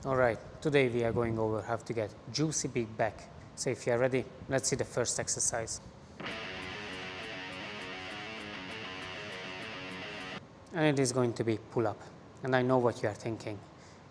Alright, today we are going over how to get juicy big back. So if you are ready, let's see the first exercise. And it is going to be pull-up. And I know what you are thinking.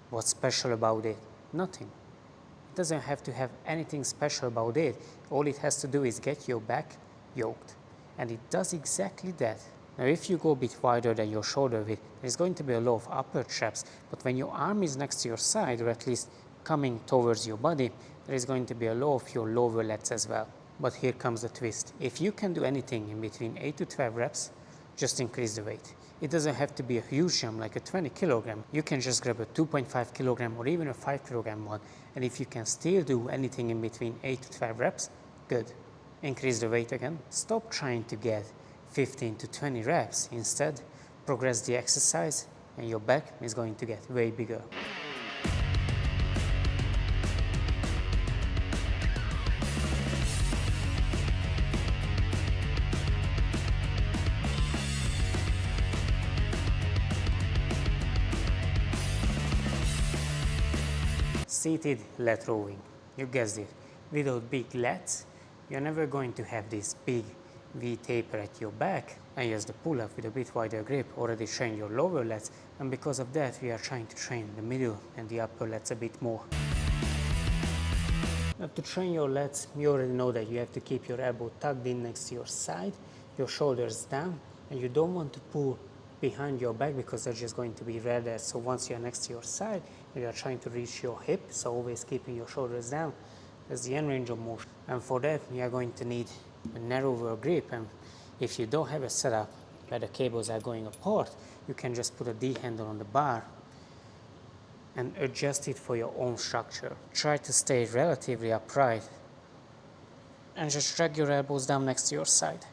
What's special about it? Nothing. It doesn't have to have anything special about it. All it has to do is get your back yoked. And it does exactly that. Now if you go a bit wider than your shoulder width, there's going to be a lot of upper traps, but when your arm is next to your side, or at least coming towards your body, there is going to be a lot of your lower lats as well. But here comes the twist. If you can do anything in between 8 to 12 reps, just increase the weight. It doesn't have to be a huge jump like a 20 kilogram. You can just grab a 2.5 kilogram or even a 5 kilogram one. And if you can still do anything in between 8 to 12 reps, good. Increase the weight again. Stop trying to get 15 to 20 reps. Instead, progress the exercise and your back is going to get way bigger. Seated lat rowing. You guessed it. Without big lats, you're never going to have this big V taper at your back, and use the pull-up with a bit wider grip already train your lower lats, and because of that we are trying to train the middle and the upper lats a bit more. Now to train your lats, you already know that you have to keep your elbow tucked in next to your side, your shoulders down, and you don't want to pull behind your back because they're just going to be rear delts. So once you're next to your side, you are trying to reach your hip, so always keeping your shoulders down. That's the end range of motion. And for that, you are going to need a narrower grip, and if you don't have a setup where the cables are going apart, you can just put a D handle on the bar and adjust it for your own structure. Try to stay relatively upright and just drag your elbows down next to your side.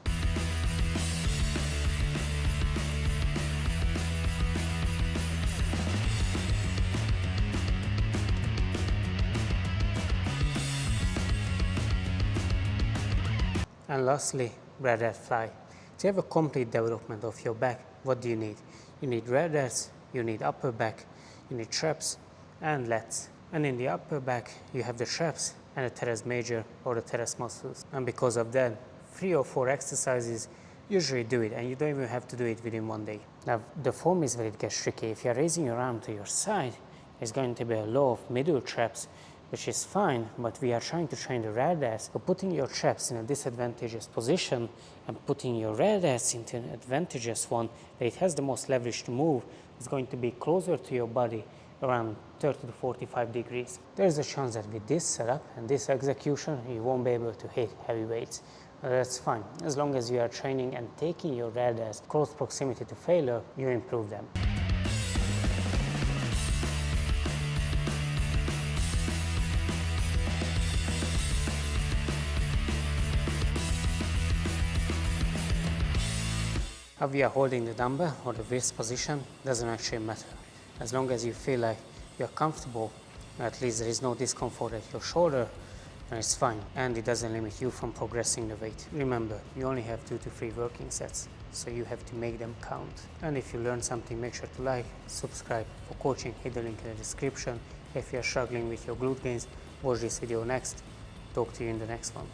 And lastly, rear delt fly. To have a complete development of your back, what do you need? You need rear delts, you need upper back, you need traps and lats. And in the upper back, you have the traps and the teres major or the teres muscles. And because of that, 3 or 4 exercises usually do it, and you don't even have to do it within one day. Now, the form is where it gets tricky. If you're raising your arm to your side, there's going to be a lot of middle traps, which is fine, but we are trying to train the rear delts. So putting your traps in a disadvantageous position and putting your rear delts into an advantageous one, that it has the most leverage to move, is going to be closer to your body, around 30 to 45 degrees. There's a chance that with this setup and this execution, you won't be able to hit heavy weights. That's fine. As long as you are training and taking your rear delts close proximity to failure, you improve them. How we are holding the dumbbell or the wrist position doesn't actually matter. As long as you feel like you're comfortable, at least there is no discomfort at your shoulder, then it's fine. And it doesn't limit you from progressing the weight. Remember, you only have 2 to 3 working sets, so you have to make them count. And if you learned something, make sure to like, subscribe. For coaching, hit the link in the description. If you're struggling with your glute gains, watch this video next. Talk to you in the next one.